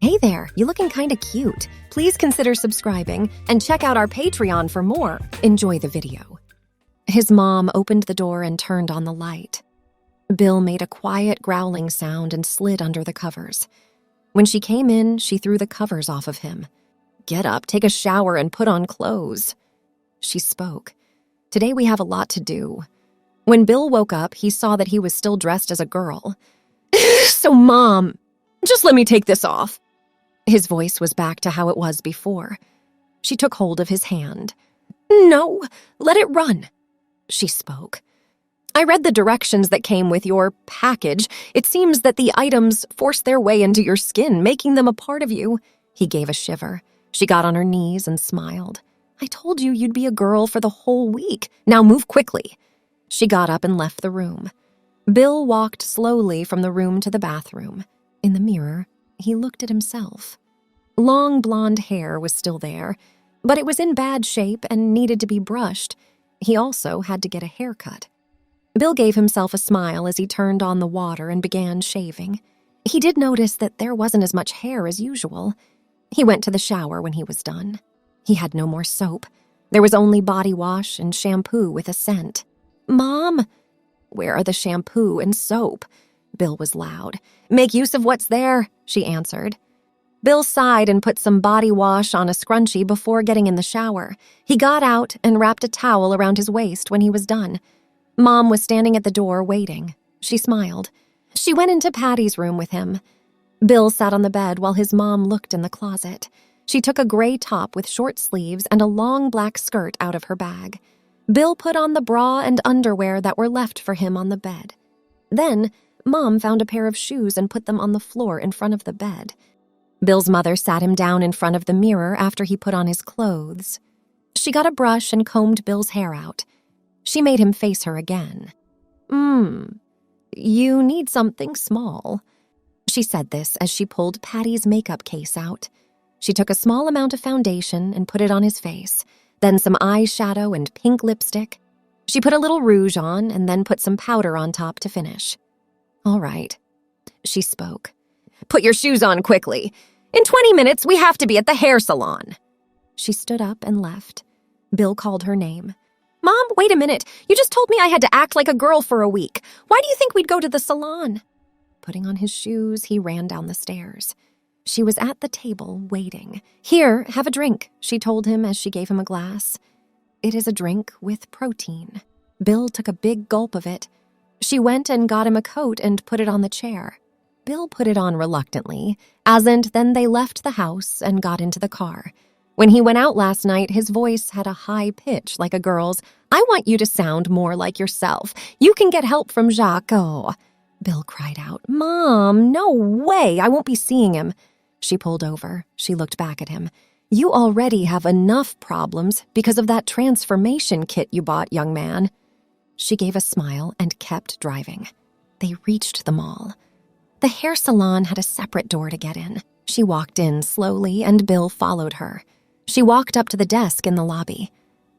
Hey there, you looking kinda cute. Please consider subscribing and check out our Patreon for more. Enjoy the video. His mom opened the door and turned on the light. Bill made a quiet growling sound and slid under the covers. When she came in, she threw the covers off of him. Get up, take a shower, and put on clothes. She spoke. Today we have a lot to do. When Bill woke up, he saw that he was still dressed as a girl. So, Mom, just let me take this off. His voice was back to how it was before. She took hold of his hand. No, let it run. She spoke. I read the directions that came with your package. It seems that the items force their way into your skin, making them a part of you. He gave a shiver. She got on her knees and smiled. I told you you'd be a girl for the whole week. Now move quickly. She got up and left the room. Bill walked slowly from the room to the bathroom. In the mirror, he looked at himself. Long blonde hair was still there, but it was in bad shape and needed to be brushed. He also had to get a haircut. Bill gave himself a smile as he turned on the water and began shaving. He did notice that there wasn't as much hair as usual. He went to the shower when he was done. He had no more soap. There was only body wash and shampoo with a scent. Mom, where are the shampoo and soap? Bill was loud. Make use of what's there, she answered. Bill sighed and put some body wash on a scrunchie before getting in the shower. He got out and wrapped a towel around his waist when he was done. Mom was standing at the door waiting. She smiled. She went into Patty's room with him. Bill sat on the bed while his mom looked in the closet. She took a gray top with short sleeves and a long black skirt out of her bag. Bill put on the bra and underwear that were left for him on the bed. Then, Mom found a pair of shoes and put them on the floor in front of the bed. Bill's mother sat him down in front of the mirror after he put on his clothes. She got a brush and combed Bill's hair out. She made him face her again. You need something small. She said this as she pulled Patty's makeup case out. She took a small amount of foundation and put it on his face, then some eyeshadow and pink lipstick. She put a little rouge on and then put some powder on top to finish. All right, she spoke. Put your shoes on quickly. In 20 minutes, we have to be at the hair salon. She stood up and left. Bill called her name. Mom, wait a minute. You just told me I had to act like a girl for a week. Why do you think we'd go to the salon? Putting on his shoes, he ran down the stairs. She was at the table, waiting. Here, have a drink, she told him as she gave him a glass. It is a drink with protein. Bill took a big gulp of it. She went and got him a coat and put it on the chair. Bill put it on reluctantly, and then they left the house and got into the car. When he went out last night, his voice had a high pitch like a girl's. I want you to sound more like yourself. You can get help from Jacques. Oh, Bill cried out. Mom, no way. I won't be seeing him. She pulled over. She looked back at him. You already have enough problems because of that transformation kit you bought, young man. She gave a smile and kept driving. They reached the mall. The hair salon had a separate door to get in. She walked in slowly and Bill followed her. She walked up to the desk in the lobby.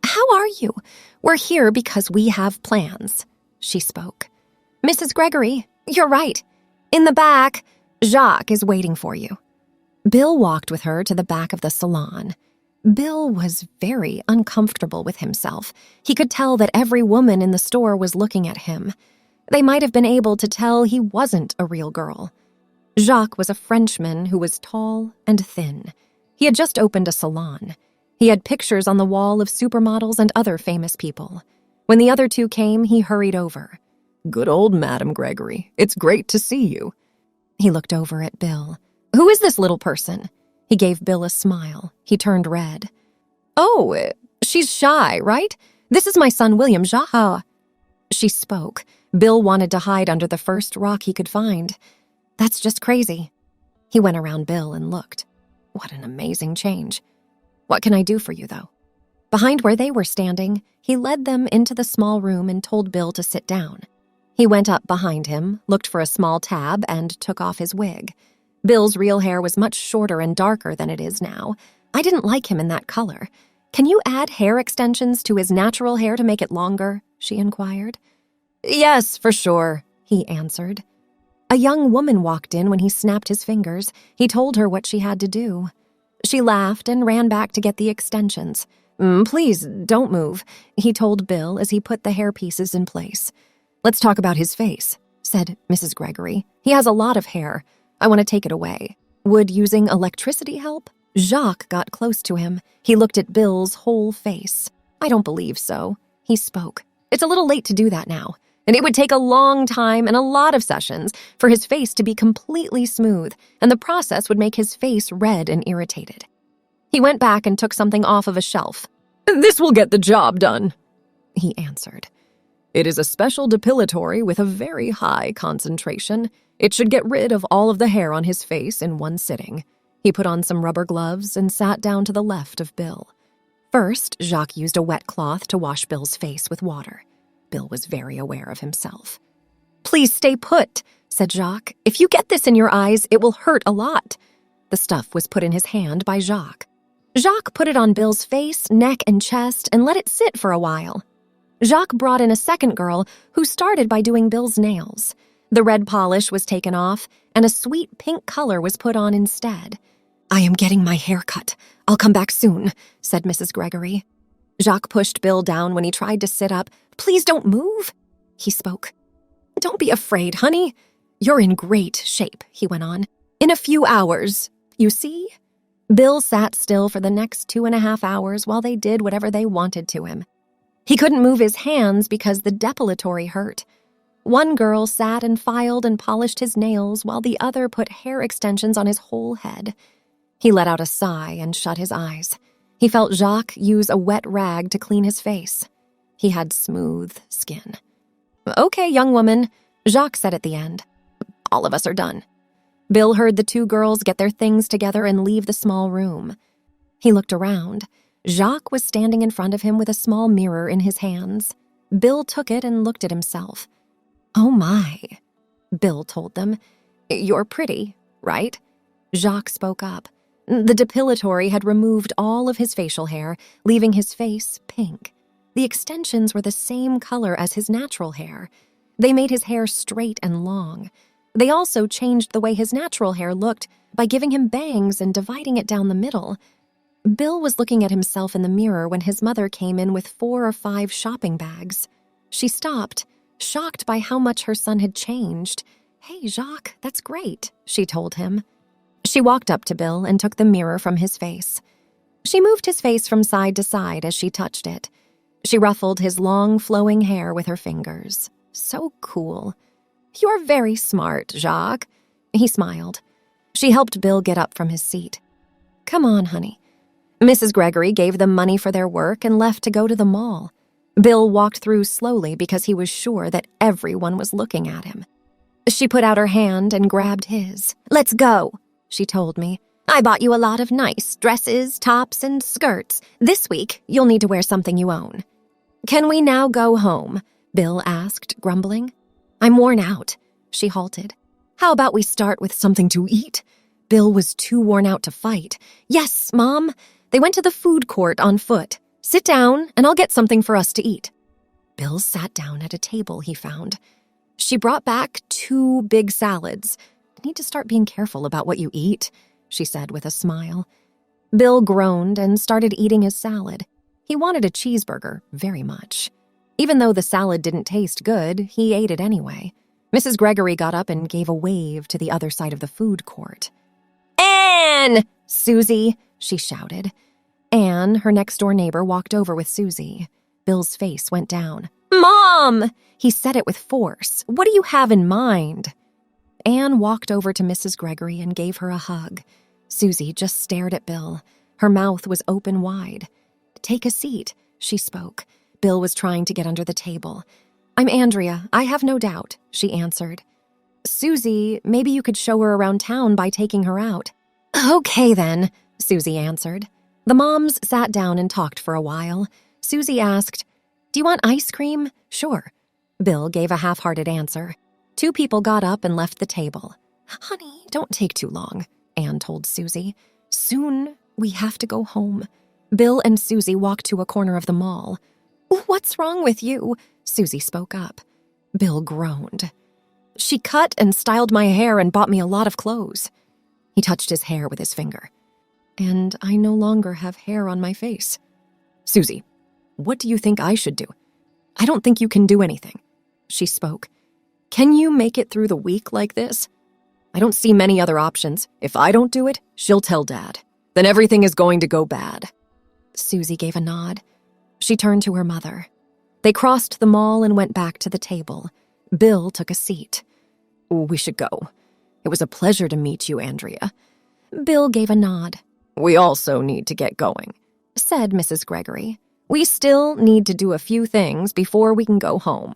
How are you? We're here because we have plans, she spoke. Mrs. Gregory, you're right. In the back, Jacques is waiting for you. Bill walked with her to the back of the salon. Bill was very uncomfortable with himself. He could tell that every woman in the store was looking at him. They might have been able to tell he wasn't a real girl. Jacques was a Frenchman who was tall and thin. He had just opened a salon. He had pictures on the wall of supermodels and other famous people. When the other two came, he hurried over. Good old Madam Gregory. It's great to see you. He looked over at Bill. Who is this little person? He gave Bill a smile. He turned red. Oh, she's shy, right? This is my son, William Jacques. She spoke. Bill wanted to hide under the first rock he could find. That's just crazy. He went around Bill and looked. What an amazing change. What can I do for you, though? Behind where they were standing, he led them into the small room and told Bill to sit down. He went up behind him, looked for a small tab, and took off his wig. Bill's real hair was much shorter and darker than it is now. I didn't like him in that color. Can you add hair extensions to his natural hair to make it longer? She inquired. Yes, for sure, he answered. A young woman walked in when he snapped his fingers. He told her what she had to do. She laughed and ran back to get the extensions. Please, don't move, he told Bill as he put the hair pieces in place. Let's talk about his face, said Mrs. Gregory. He has a lot of hair. I want to take it away. Would using electricity help? Jacques got close to him. He looked at Bill's whole face. I don't believe so, he spoke. It's a little late to do that now, and it would take a long time and a lot of sessions for his face to be completely smooth, and the process would make his face red and irritated. He went back and took something off of a shelf. This will get the job done, he answered. It is a special depilatory with a very high concentration. It should get rid of all of the hair on his face in one sitting. He put on some rubber gloves and sat down to the left of Bill. First, Jacques used a wet cloth to wash Bill's face with water. Bill was very aware of himself. Please stay put, said Jacques. If you get this in your eyes, it will hurt a lot. The stuff was put in his hand by Jacques. Jacques put it on Bill's face, neck, and chest and let it sit for a while. Jacques brought in a second girl who started by doing Bill's nails. The red polish was taken off, and a sweet pink color was put on instead. I am getting my hair cut. I'll come back soon, said Mrs. Gregory. Jacques pushed Bill down when he tried to sit up. Please don't move, he spoke. Don't be afraid, honey. You're in great shape, he went on. In a few hours, you see? Bill sat still for the next 2.5 hours while they did whatever they wanted to him. He couldn't move his hands because the depilatory hurt. One girl sat and filed and polished his nails while the other put hair extensions on his whole head. He let out a sigh and shut his eyes. He felt Jacques use a wet rag to clean his face. He had smooth skin. Okay, young woman, Jacques said at the end. All of us are done. Bill heard the two girls get their things together and leave the small room. He looked around. Jacques was standing in front of him with a small mirror in his hands. Bill took it and looked at himself. Oh my, Bill told them. You're pretty, right? Jacques spoke up. The depilatory had removed all of his facial hair, leaving his face pink. The extensions were the same color as his natural hair. They made his hair straight and long. They also changed the way his natural hair looked by giving him bangs and dividing it down the middle. Bill was looking at himself in the mirror when his mother came in with 4 or 5 shopping bags. She stopped, shocked by how much her son had changed. Hey, Jacques, that's great, she told him. She walked up to Bill and took the mirror from his face. She moved his face from side to side as she touched it. She ruffled his long, flowing hair with her fingers. So cool. You're very smart, Jacques. He smiled. She helped Bill get up from his seat. Come on, honey. Mrs. Gregory gave them money for their work and left to go to the mall. Bill walked through slowly because he was sure that everyone was looking at him. She put out her hand and grabbed his. Let's go, she told me. I bought you a lot of nice dresses, tops, and skirts. This week, you'll need to wear something you own. Can we now go home? Bill asked, grumbling. I'm worn out, she halted. How about we start with something to eat? Bill was too worn out to fight. Yes, Mom. They went to the food court on foot. Sit down, and I'll get something for us to eat. Bill sat down at a table he found. She brought back 2 big salads. Need to start being careful about what you eat, she said with a smile. Bill groaned and started eating his salad. He wanted a cheeseburger very much. Even though the salad didn't taste good, he ate it anyway. Mrs. Gregory got up and gave a wave to the other side of the food court. Anne! Susie, she shouted. Anne, her next-door neighbor, walked over with Susie. Bill's face went down. Mom! He said it with force. What do you have in mind? Anne walked over to Mrs. Gregory and gave her a hug. Susie just stared at Bill. Her mouth was open wide. Take a seat, she spoke. Bill was trying to get under the table. I'm Andrea, I have no doubt, she answered. Susie, maybe you could show her around town by taking her out. Okay then, Susie answered. The moms sat down and talked for a while. Susie asked, Do you want ice cream? Sure. Bill gave a half-hearted answer. 2 people got up and left the table. Honey, don't take too long, Anne told Susie. Soon we have to go home. Bill and Susie walked to a corner of the mall. What's wrong with you? Susie spoke up. Bill groaned. She cut and styled my hair and bought me a lot of clothes." He touched his hair with his finger. "And I no longer have hair on my face." "Susie, what do you think I should do?" "I don't think you can do anything." She spoke. "Can you make it through the week like this?" "I don't see many other options. If I don't do it, she'll tell Dad. Then everything is going to go bad." Susie gave a nod. She turned to her mother. They crossed the mall and went back to the table. Bill took a seat. "We should go. It was a pleasure to meet you, Andrea." Bill gave a nod. "We also need to get going," said Mrs. Gregory. "We still need to do a few things before we can go home."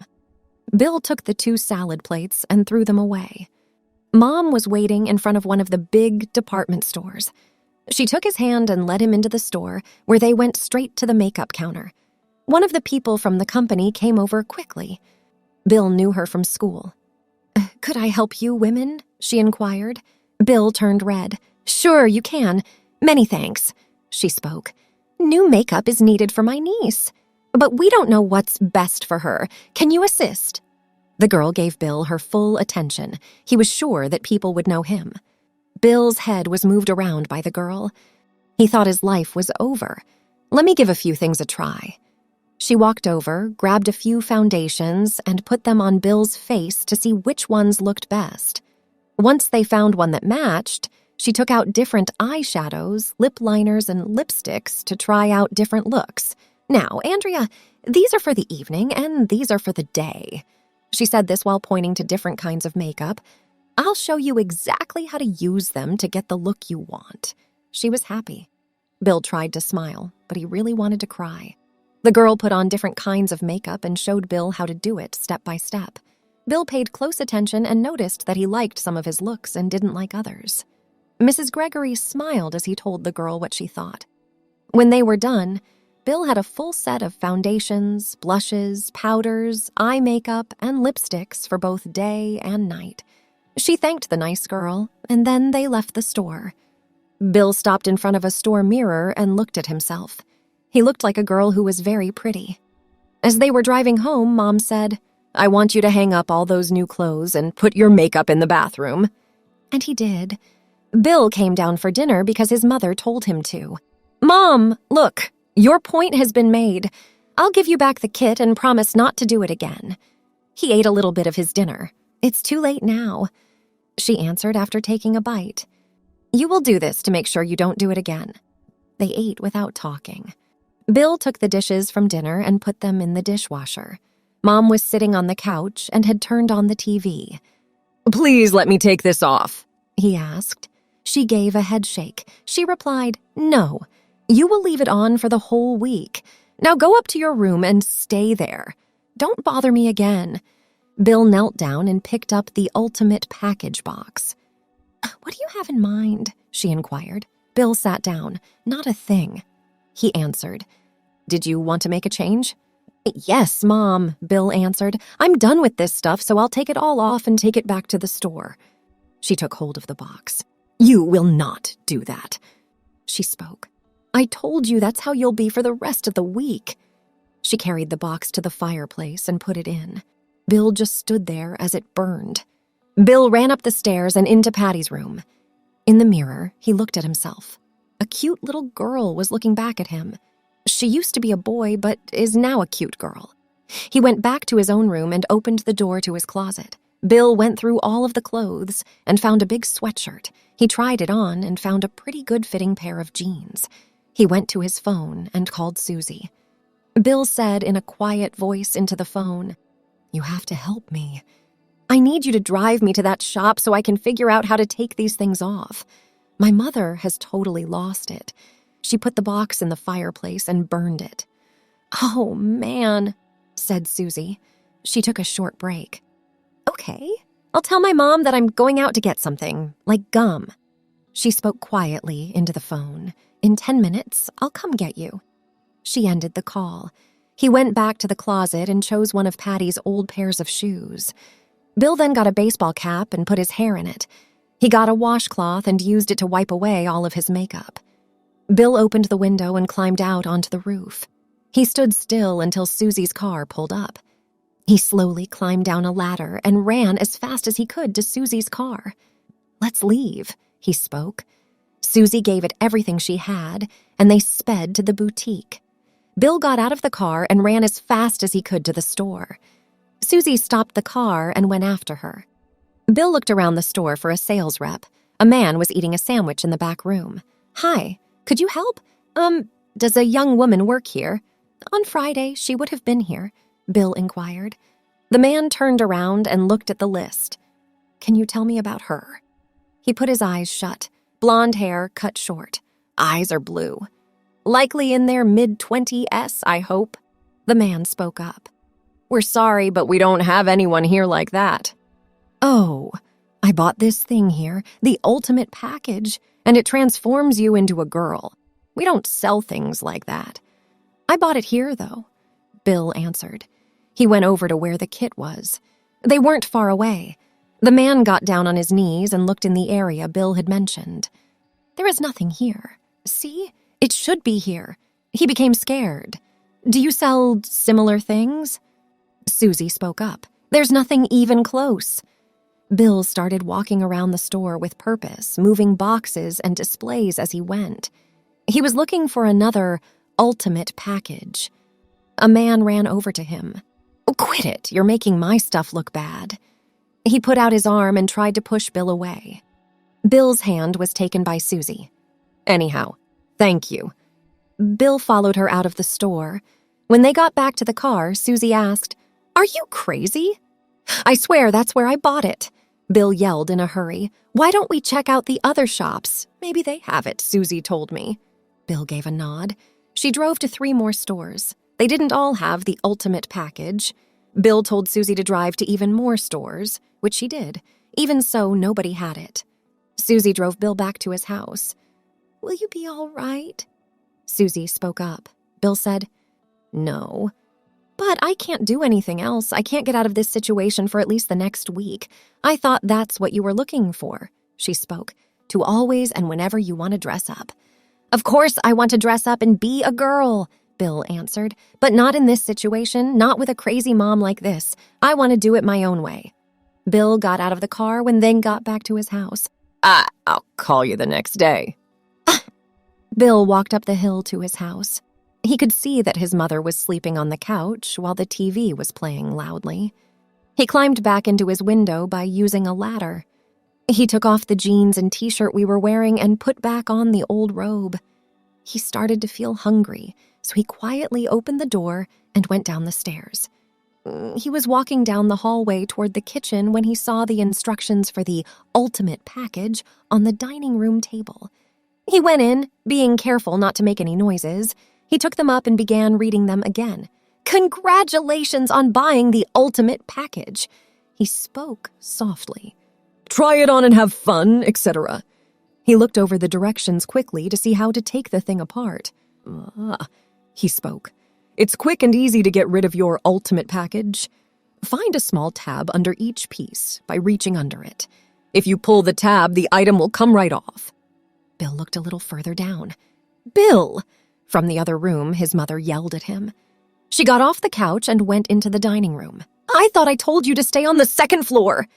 Bill took the 2 salad plates and threw them away. Mom was waiting in front of one of the big department stores. She took his hand and led him into the store, where they went straight to the makeup counter. One of the people from the company came over quickly. Bill knew her from school. "Could I help you women?" she inquired. Bill turned red. "Sure, you can. Many thanks," she spoke. "New makeup is needed for my niece. But we don't know what's best for her. Can you assist?" The girl gave Bill her full attention. He was sure that people would know him. Bill's head was moved around by the girl. He thought his life was over. "Let me give a few things a try." She walked over, grabbed a few foundations, and put them on Bill's face to see which ones looked best. Once they found one that matched, she took out different eyeshadows, lip liners, and lipsticks to try out different looks. "Now, Andrea, these are for the evening, and these are for the day." She said this while pointing to different kinds of makeup. "I'll show you exactly how to use them to get the look you want." She was happy. Bill tried to smile, but he really wanted to cry. The girl put on different kinds of makeup and showed Bill how to do it step by step. Bill paid close attention and noticed that he liked some of his looks and didn't like others. Mrs. Gregory smiled as he told the girl what she thought. When they were done, Bill had a full set of foundations, blushes, powders, eye makeup, and lipsticks for both day and night. She thanked the nice girl, and then they left the store. Bill stopped in front of a store mirror and looked at himself. He looked like a girl who was very pretty. As they were driving home, Mom said, "I want you to hang up all those new clothes and put your makeup in the bathroom." And he did. Bill came down for dinner because his mother told him to. "Mom, look, your point has been made. I'll give you back the kit and promise not to do it again." He ate a little bit of his dinner. "It's too late now," she answered after taking a bite. "You will do this to make sure you don't do it again." They ate without talking. Bill took the dishes from dinner and put them in the dishwasher. Mom was sitting on the couch and had turned on the TV. "Please let me take this off," he asked. She gave a head shake. She replied, "No, you will leave it on for the whole week. Now go up to your room and stay there. Don't bother me again." Bill knelt down and picked up the ultimate package box. "What do you have in mind?" she inquired. Bill sat down. "Not a thing," he answered. "Did you want to make a change?" "Yes, Mom," Bill answered. "I'm done with this stuff, so I'll take it all off and take it back to the store." She took hold of the box. "You will not do that," she spoke. "I told you that's how you'll be for the rest of the week." She carried the box to the fireplace and put it in. Bill just stood there as it burned. Bill ran up the stairs and into Patty's room. In the mirror, he looked at himself. A cute little girl was looking back at him. She used to be a boy, but is now a cute girl. He went back to his own room and opened the door to his closet. Bill went through all of the clothes and found a big sweatshirt. He tried it on and found a pretty good-fitting pair of jeans. He went to his phone and called Susie. Bill said in a quiet voice into the phone, "You have to help me. I need you to drive me to that shop so I can figure out how to take these things off. My mother has totally lost it. She put the box in the fireplace and burned it." "Oh, man," said Susie. She took a short break. "Okay, I'll tell my mom that I'm going out to get something, like gum." She spoke quietly into the phone. "In 10 minutes, I'll come get you." She ended the call. He went back to the closet and chose one of Patty's old pairs of shoes. Bill then got a baseball cap and put his hair in it. He got a washcloth and used it to wipe away all of his makeup. Bill opened the window and climbed out onto the roof. He stood still until Susie's car pulled up. He slowly climbed down a ladder and ran as fast as he could to Susie's car. "Let's leave," he spoke. Susie gave it everything she had, and they sped to the boutique. Bill got out of the car and ran as fast as he could to the store. Susie stopped the car and went after her. Bill looked around the store for a sales rep. A man was eating a sandwich in the back room. "Hi, could you help? Does a young woman work here?" "On Friday, she would have been here," Bill inquired. The man turned around and looked at the list. "Can you tell me about her?" He put his eyes shut. Blonde hair, cut short. Eyes are blue. "Likely in their mid-20s, I hope." The man spoke up. "We're sorry, but we don't have anyone here like that." "Oh, I bought this thing here, the ultimate package, and it transforms you into a girl. We don't sell things like that." "I bought it here, though," Bill answered. He went over to where the kit was. They weren't far away. The man got down on his knees and looked in the area Bill had mentioned. "There is nothing here. See? It should be here." He became scared. "Do you sell similar things?" Susie spoke up. "There's nothing even close." Bill started walking around the store with purpose, moving boxes and displays as he went. He was looking for another ultimate package. A man ran over to him. "Oh, quit it, you're making my stuff look bad." He put out his arm and tried to push Bill away. Bill's hand was taken by Susie. "Anyhow, thank you." Bill followed her out of the store. When they got back to the car, Susie asked, "Are you crazy?" "I swear that's where I bought it," Bill yelled in a hurry. "Why don't we check out the other shops? Maybe they have it," Susie told me. Bill gave a nod. She drove to 3 more stores. They didn't all have the ultimate package. Bill told Susie to drive to even more stores, which she did. Even so, nobody had it. Susie drove Bill back to his house. "Will you be all right?" Susie spoke up. Bill said, "No. But I can't do anything else. I can't get out of this situation for at least the next week. I thought that's what you were looking for," she spoke, "to always and whenever you want to dress up." "Of course I want to dress up and be a girl," Bill answered, "but not in this situation, not with a crazy mom like this. I want to do it my own way." Bill got out of the car when they got back to his house. I'll call you the next day." Bill walked up the hill to his house. He could see that his mother was sleeping on the couch while the TV was playing loudly. He climbed back into his window by using a ladder. He took off the jeans and t-shirt we were wearing and put back on the old robe. He started to feel hungry, so he quietly opened the door and went down the stairs. He was walking down the hallway toward the kitchen when he saw the instructions for the ultimate package on the dining room table. He went in, being careful not to make any noises. He took them up and began reading them again. "Congratulations on buying the ultimate package." He spoke softly. "Try it on and have fun, etc." He looked over the directions quickly to see how to take the thing apart. He spoke. "It's quick and easy to get rid of your ultimate package. Find a small tab under each piece by reaching under it. If you pull the tab, the item will come right off." Bill looked a little further down. "Bill!" From the other room, his mother yelled at him. She got off the couch and went into the dining room. "I thought I told you to stay on the 2nd floor,"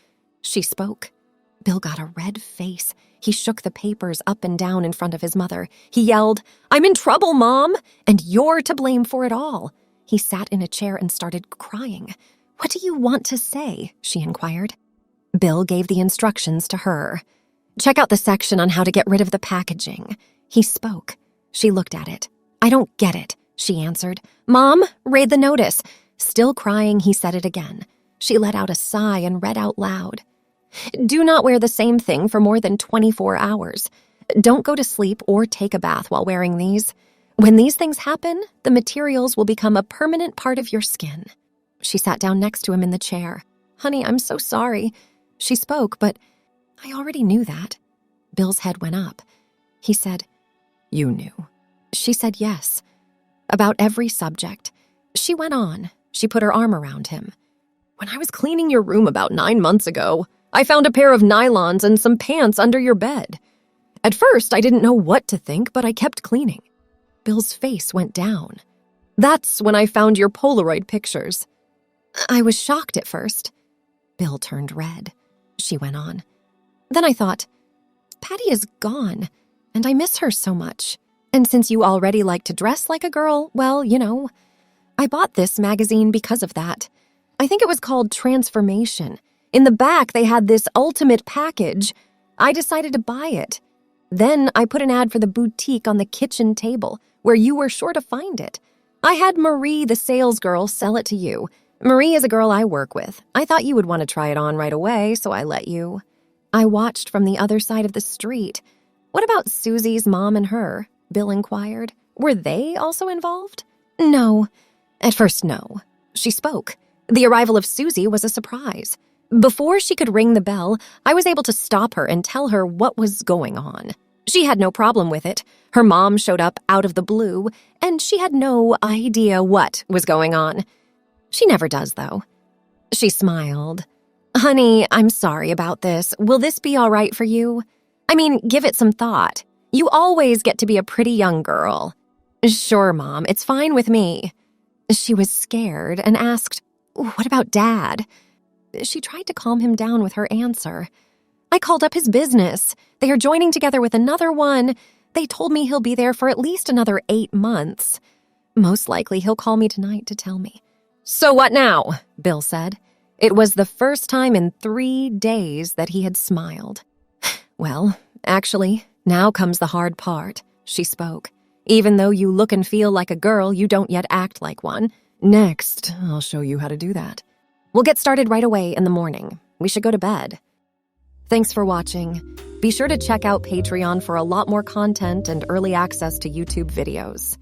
she spoke. Bill got a red face. He shook the papers up and down in front of his mother. He yelled, "I'm in trouble, Mom, and you're to blame for it all." He sat in a chair and started crying. "What do you want to say?" she inquired. Bill gave the instructions to her. "Check out the section on how to get rid of the packaging." He spoke. She looked at it. "I don't get it," she answered. "Mom, read the notice." Still crying, he said it again. She let out a sigh and read out loud. "Do not wear the same thing for more than 24 hours. Don't go to sleep or take a bath while wearing these. When these things happen, the materials will become a permanent part of your skin." She sat down next to him in the chair. "Honey, I'm so sorry." She spoke, but I already knew that. Bill's head went up. He said, "You knew." She said yes. About every subject. She went on. She put her arm around him. "When I was cleaning your room about 9 months ago, I found a pair of nylons and some pants under your bed. At first, I didn't know what to think, but I kept cleaning." Bill's face went down. "That's when I found your Polaroid pictures." I was shocked at first. Bill turned red. She went on. Then I thought, Patty is gone, and I miss her so much. And since you already like to dress like a girl, well, I bought this magazine because of that. I think it was called Transformation. In the back, they had this ultimate package. I decided to buy it. Then I put an ad for the boutique on the kitchen table, where you were sure to find it. I had Marie, the sales girl, sell it to you. Marie is a girl I work with. I thought you would want to try it on right away, so I let you. I watched from the other side of the street. What about Susie's mom and her? Bill inquired. Were they also involved? No. At first, no. She spoke. The arrival of Susie was a surprise. Before she could ring the bell, I was able to stop her and tell her what was going on. She had no problem with it. Her mom showed up out of the blue, and she had no idea what was going on. She never does, though. She smiled. Honey, I'm sorry about this. Will this be all right for you? I mean, give it some thought. You always get to be a pretty young girl. Sure, Mom, it's fine with me. She was scared and asked, What about Dad? She tried to calm him down with her answer. I called up his business. They are joining together with another one. They told me he'll be there for at least another 8 months. Most likely he'll call me tonight to tell me. So what now? Bill said. It was the first time in 3 days that he had smiled. Well, actually, now comes the hard part, she spoke. Even though you look and feel like a girl, you don't yet act like one. Next, I'll show you how to do that. We'll get started right away in the morning. We should go to bed. Thanks for watching. Be sure to check out Patreon for a lot more content and early access to YouTube videos.